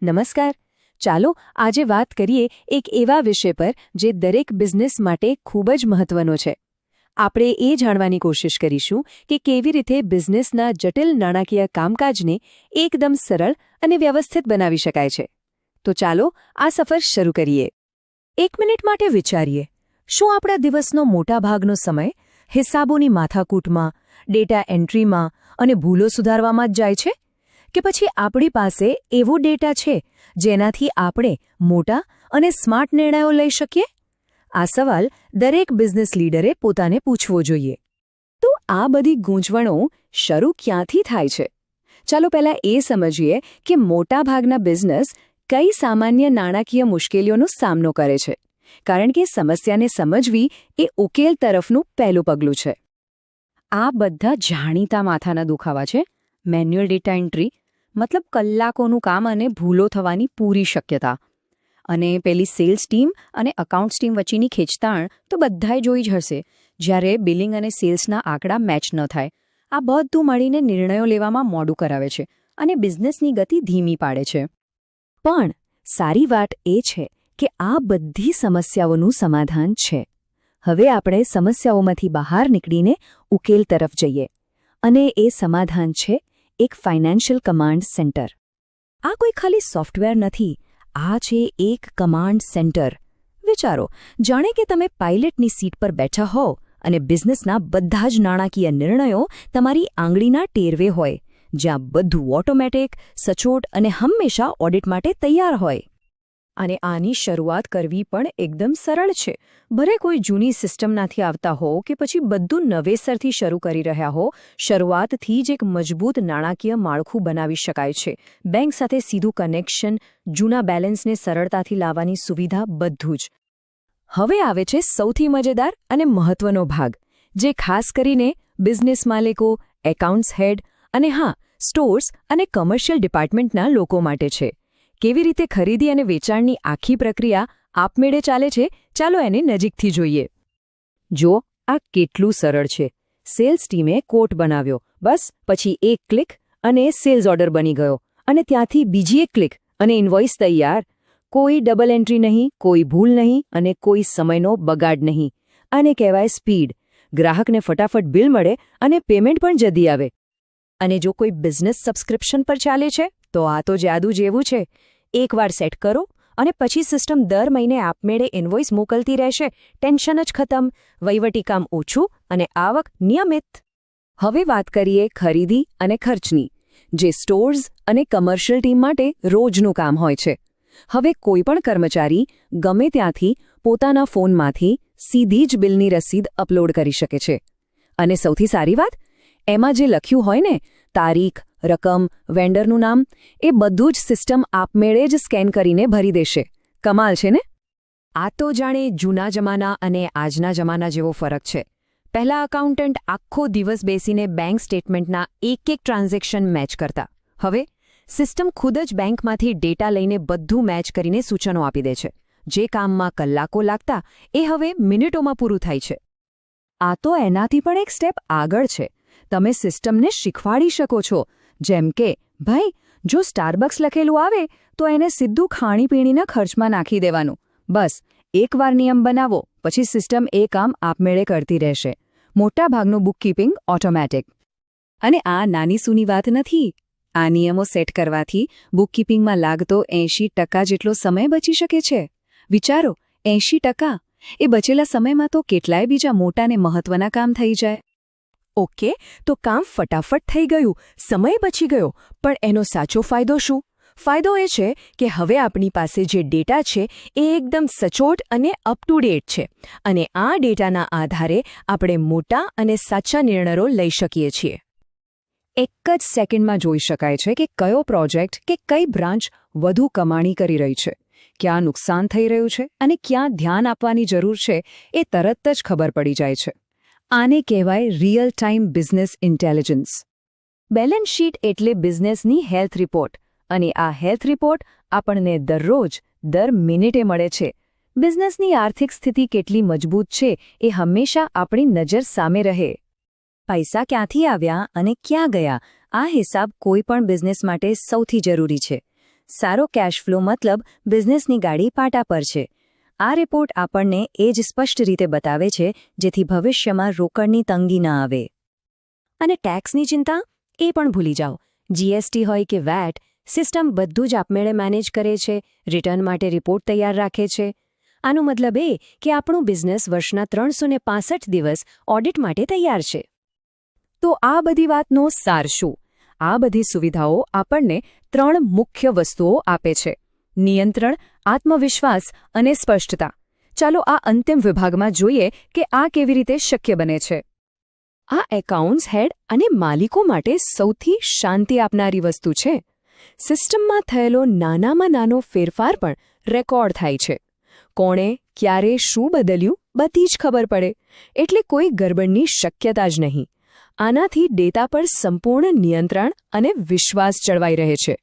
નમસ્કાર. ચાલો આજે વાત કરીએ એક એવા વિષય પર જે દરેક બિઝનેસ માટે ખૂબ જ મહત્વનો છે. આપણે એ જાણવાની કોશિશ કરીશું કે કેવી રીતે બિઝનેસના જટિલ નાણાકીય કામકાજને એકદમ સરળ અને વ્યવસ્થિત બનાવી શકાય છે. તો ચાલો આ સફર શરૂ કરીએ. 1 મિનિટ માટે વિચારીએ, શું આપણા દિવસનો મોટા ભાગનો સમય હિસાબોની માથાકૂટમાં, ડેટા એન્ટ્રીમાં અને ભૂલો સુધારવામાં જ જાય છે? કે પછી આપણી પાસે એવો ડેટા છે જેનાથી આપણે મોટા અને સ્માર્ટ નિર્ણયો લઈ શકીએ? આ સવાલ દરેક બિઝનેસ લીડરે પોતાને પૂછવો જોઈએ. તો આ બધી ગૂંચવણો શરૂ ક્યાંથી થાય છે? ચાલો પહેલાં એ સમજીએ કે મોટાભાગના બિઝનેસ કઈ સામાન્ય નાણાકીય મુશ્કેલીઓનો સામનો કરે છે, કારણ કે સમસ્યાને સમજવી એ ઉકેલ તરફનું પહેલું પગલું છે. આ બધા જાણીતા માથાના દુખાવા છે. મેન્યુઅલ ડેટા એન્ટ્રી, મતલબ કલાકોનું કામ અને ભૂલો થવાની પૂરી શક્યતા. અને પેલી સેલ્સ ટીમ અને અકાઉન્ટ્સ ટીમ વચ્ચેની ખેંચતાણ તો બધાએ જોઈ જ હશે, જ્યારે બિલિંગ અને સેલ્સના આંકડા મેચ ન થાય. આ બધું મળીને નિર્ણયો લેવામાં મોડું કરાવે છે અને બિઝનેસની ગતિ ધીમી પાડે છે. પણ સારી વાત એ છે કે આ બધી સમસ્યાઓનું સમાધાન છે. હવે આપણે સમસ્યાઓમાંથી બહાર નીકળીને ઉકેલ તરફ જઈએ. અને એ સમાધાન છે એક ફાઇનાન્શિયલ કમાન્ડ સેન્ટર. આ કોઈ ખાલી સોફ્ટવેર નથી, આ છે એક કમાન્ડ સેન્ટર. વિચારો, જાણે કે તમે પાયલટની સીટ પર બેઠા હો અને બિઝનેસના બધા જ નાણાકીય નિર્ણયો તમારી આંગળીના ટેરવે હોય, જ્યાં બધું ઓટોમેટિક, સચોટ અને હંમેશા ઓડિટ માટે તૈયાર હોય. અને આની શરૂઆત કરવી પણ એકદમ સરળ છે. ભલે કોઈ જૂની સિસ્ટમમાંથી આવતા હો કે પછી બધું નવેસરથી શરૂ કરી રહ્યા હો, શરૂઆતથી જ એક મજબૂત નાણાકીય માળખું બનાવી શકાય છે. બેંક સાથે સીધું કનેક્શન, જૂના બેલેન્સને સરળતાથી લાવવાની સુવિધા, બધું જ. હવે આવે છે સૌથી મજેદાર અને મહત્વનો ભાગ, જે ખાસ કરીને બિઝનેસ માલિકો, એકાઉન્ટ્સ હેડ અને સ્ટોર્સ અને કમર્શિયલ ડિપાર્ટમેન્ટના લોકો માટે છે. કેવી રીતે ખરીદી અને વેચાણની આખી પ્રક્રિયા આપમેળે ચાલે છે, ચાલો એને નજીકથી જોઈએ. જો આ કેટલું સરળ છે. સેલ્સ ટીમે કોટ બનાવ્યો, બસ પછી એક ક્લિક અને સેલ્સ ઓર્ડર બની ગયો, અને ત્યાંથી બીજી એક ક્લિક અને ઇન્વોઇસ તૈયાર. કોઈ ડબલ એન્ટ્રી નહીં, કોઈ ભૂલ નહીં અને કોઈ સમયનો બગાડ નહીં. આને કહેવાય સ્પીડ. ગ્રાહકને ફટાફટ બિલ મળે અને પેમેન્ટ પણ જલ્દી આવે. અને જો કોઈ બિઝનેસ સબસ્ક્રિપ્શન પર ચાલે છે, તો આ તો જાદુ જેવું છે. એકવાર સેટ કરો અને પછી સિસ્ટમ દર મહિને આપમેળે ઇન્વોઇસ મોકલતી રહેશે. ટેન્શન જ ખતમ, વહીવટી કામ ઓછું અને આવક નિયમિત. હવે વાત કરીએ ખરીદી અને ખર્ચની, જે સ્ટોર્સ અને કમર્શિયલ ટીમ માટે રોજનું કામ હોય છે. હવે કોઈપણ કર્મચારી ગમે ત્યાંથી પોતાના ફોનમાંથી સીધી જ બિલની રસીદ અપલોડ કરી શકે છે. અને સૌથી સારી વાત, એમાં જે લખ્યું હોય ને, તારીખ, રકમ, વેન્ડરનું નામ, એ બધું જ સિસ્ટમ આપમેળે જ સ્કેન કરીને ભરી દેશે. કમાલ છે ને? આ તો જાણે જૂના જમાના અને આજના જમાના જેવો ફરક છે. પહેલા એકાઉન્ટન્ટ આખો દિવસ બેસીને બેંક સ્ટેટમેન્ટના એક ટ્રાન્ઝેક્શન મેચ કરતા. હવે સિસ્ટમ ખુદ જ બેંકમાંથી ડેટા લઈને બધું મેચ કરીને સૂચનો આપી દે છે. જે કામમાં કલાકો લાગતા, એ હવે મિનિટોમાં પૂરું થાય છે. આ તો એનાથી પણ એક સ્ટેપ આગળ છે. તમે સિસ્ટમને શીખવાડી શકો છો. જેમ કે, ભાઈ, જો સ્ટારબક્સ લખેલું આવે તો એને સીધું ખાણીપીણીના ખર્ચમાં નાખી દેવાનું. બસ એકવાર નિયમ બનાવો, પછી સિસ્ટમ એ કામ આપમેળે કરતી રહેશે. મોટાભાગનું બુકકીપિંગ ઓટોમેટિક. અને આ નાની સૂની વાત નથી. આ નિયમો સેટ કરવાથી બુકકીપિંગમાં લાગતો 80% જેટલો સમય બચી શકે છે. વિચારો, 80%! એ બચેલા સમયમાં તો કેટલાય બીજા મોટા ને મહત્વના કામ થઈ જાય. ઓકે, તો કામ ફટાફટ થઈ ગયું, સમય બચી ગયો, પણ એનો સાચો ફાયદો શું? ફાયદો એ છે કે હવે આપણી પાસે જે ડેટા છે એ એકદમ સચોટ અને અપ ટુ ડેટ છે. અને આ ડેટાના આધારે આપણે મોટા અને સાચા નિર્ણયો લઈ શકીએ છીએ. એક જ સેકન્ડમાં જોઈ શકાય છે કે કયો પ્રોજેક્ટ કે કઈ બ્રાન્ચ વધુ કમાણી કરી રહી છે, ક્યાં નુકસાન થઈ રહ્યું છે અને ક્યાં ધ્યાન આપવાની જરૂર છે, એ તરત જ ખબર પડી જાય છે. આને કહેવાય real time business intelligence. Balance sheet એટલે બિઝનેસની હેલ્થ રિપોર્ટ, અને આ હેલ્થ રિપોર્ટ આપણને દરરોજ, દર મિનિટે મળે છે. બિઝનેસની આર્થિક સ્થિતિ કેટલી મજબૂત છે એ હંમેશા આપણી નજર સામે રહે. પૈસા ક્યાંથી આવ્યા અને ક્યાં ગયા, આ હિસાબ કોઈ પણ બિઝનેસ માટે સૌથી જરૂરી છે. સારો કેશ ફ્લો મતલબ બિઝનેસની ગાડી પાટા પર છે. આ રિપોર્ટ આપણને એ જ સ્પષ્ટ રીતે બતાવે છે જેથી ભવિષ્યમાં રોકડની તંગી ન આવે. અને ટેક્સની ચિંતા એ પણ ભૂલી જાઓ. જીએસટી હોય કે વેટ, સિસ્ટમ બધું જ આપમેળે મેનેજ કરે છે, રિટર્ન માટે રિપોર્ટ તૈયાર રાખે છે. આનો મતલબ એ કે આપણું બિઝનેસ વર્ષના 365 દિવસ ઓડિટ માટે તૈયાર છે. તો આ બધી વાતનો સાર શું? આ બધી સુવિધાઓ આપણને 3 મુખ્ય વસ્તુઓ આપે છે: નિયંત્રણ, આત્મવિશ્વાસ અને સ્પષ્ટતા. ચાલો આ અંતિમ વિભાગમાં જોઈએ કે આ કેવી રીતે શક્ય બને છે. આ એકાઉન્ટ્સ હેડ અને માલિકો માટે સૌથી શાંતિ આપનારી વસ્તુ છે. સિસ્ટમમાં થયેલો નાનામાં નાનો ફેરફાર પણ રેકોર્ડ થાય છે. કોણે, ક્યારે, શું બદલ્યું બધી જ ખબર પડે, એટલે કોઈ ગરબડની શક્યતા જ નહીં. આનાથી ડેટા પર સંપૂર્ણ નિયંત્રણ અને વિશ્વાસ જળવાઈ રહે છે.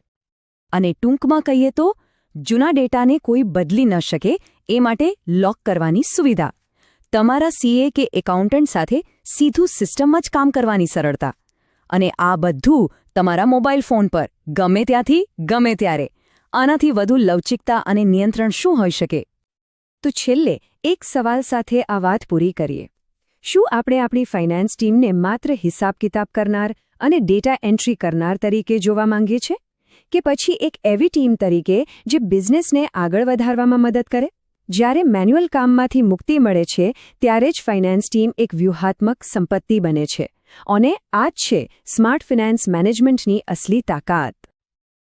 અને ટૂંકમાં કહીએ તો જૂના ડેટાને કોઈ બદલી ન શકે એ માટે લોક કરવાની સુવિધા. તમારા સીએ કે એકાઉન્ટન્ટ સાથે સીધું સિસ્ટમમાં જ કામ કરવાની સરળતા. અને આ બધું તમારા મોબાઈલ ફોન પર, ગમે ત્યાંથી, ગમે ત્યારે. આનાથી વધુ લવચિકતા અને નિયંત્રણ શું હોઈ શકે? તો છેલ્લે એક સવાલ સાથે આ વાત પૂરી કરીએ. શું આપણે આપણી ફાઇનાન્સ ટીમને માત્ર હિસાબ કિતાબ કરનાર અને ડેટા એન્ટ્રી કરનાર તરીકે જોવા માંગીએ છીએ? કે પછી એક એવી ટીમ તરીકે જે બિઝનેસને આગળ વધારવામાં મદદ કરે? જ્યારે મેન્યુઅલ કામમાંથી મુક્તિ મળે છે ત્યારે જ ફાઇનાન્સ ટીમ એક વ્યૂહાત્મક સંપત્તિ બને છે. અને આ જ છે સ્માર્ટ ફાઇનાન્સ મેનેજમેન્ટની અસલી તાકાત.